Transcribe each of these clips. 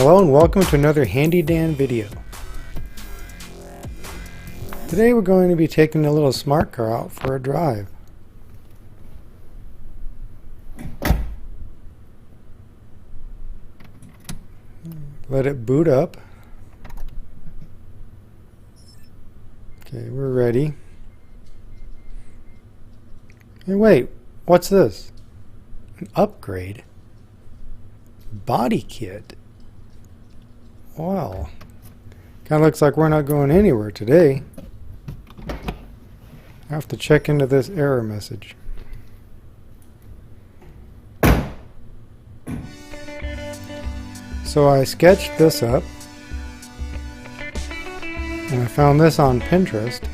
Hello and welcome to another Handy Dan video. Today we're going to be taking the little smart car out for a drive. Let it boot up. Okay, we're ready. Hey, wait, what's this? An upgrade? Body kit? Wow. Kind of looks like we're not going anywhere today. I have to check into this error message. So I sketched this up and I found this on Pintrest.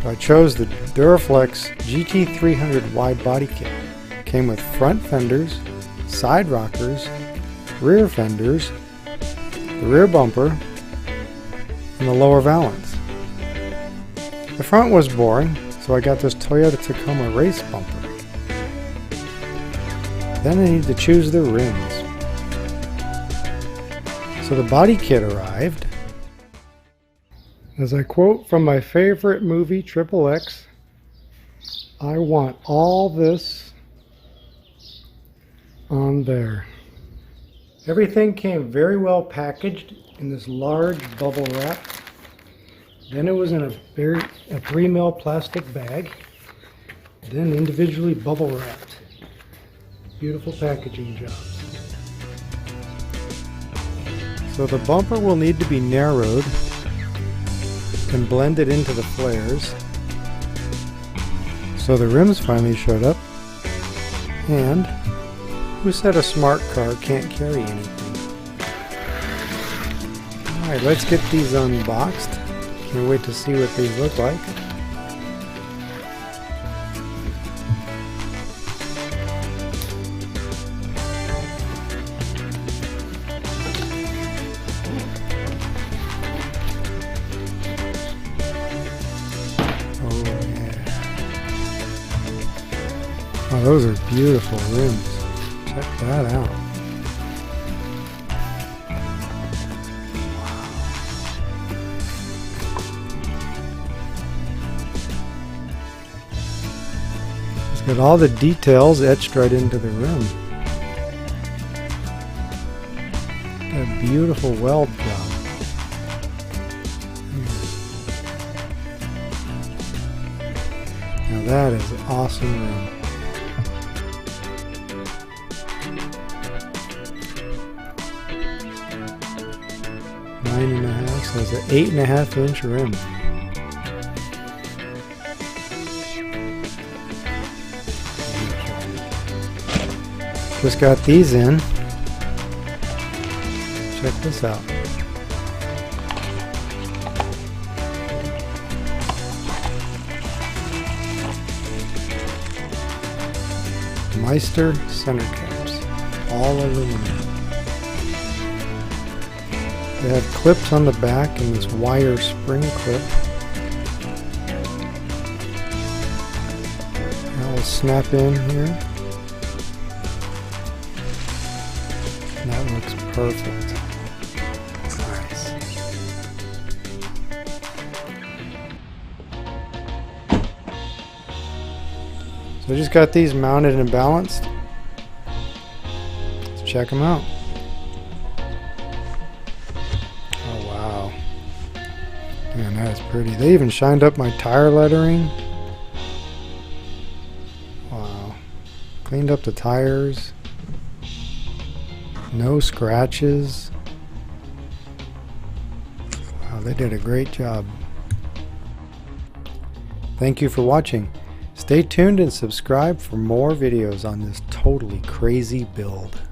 So I chose the Duraflex GT300 wide body kit. Came with front fenders, side rockers, rear fenders, the rear bumper, and the lower valance. The front was boring, so I got this Toyota Tacoma race bumper. Then I needed to choose the rims. So the body kit arrived. As I quote from my favorite movie, XXX, I want all this on there. Everything came very well packaged in this large bubble wrap. Then it was in a 3 mil plastic bag. Then individually bubble wrapped. Beautiful packaging job. So the bumper will need to be narrowed and blended into the flares. So the rims finally showed up. And who said a smart car can't carry anything? Alright, let's get these unboxed. Can't wait to see what these look like. Oh yeah. Oh, those are beautiful rims. Check that out. It's got all the details etched right into the rim. A beautiful weld job. Now that is an awesome rim. So it's an 8.5 inch rim. Just got these in. Check this out. Meister center caps, all aluminum. They have clips on the back and this wire spring clip. That will snap in here. And that looks perfect. Nice. So I just got these mounted and balanced. Let's check them out. Man, that is pretty. They even shined up my tire lettering. Wow. Cleaned up the tires. No scratches. Wow, they did a great job. Thank you for watching. Stay tuned and subscribe for more videos on this totally crazy build.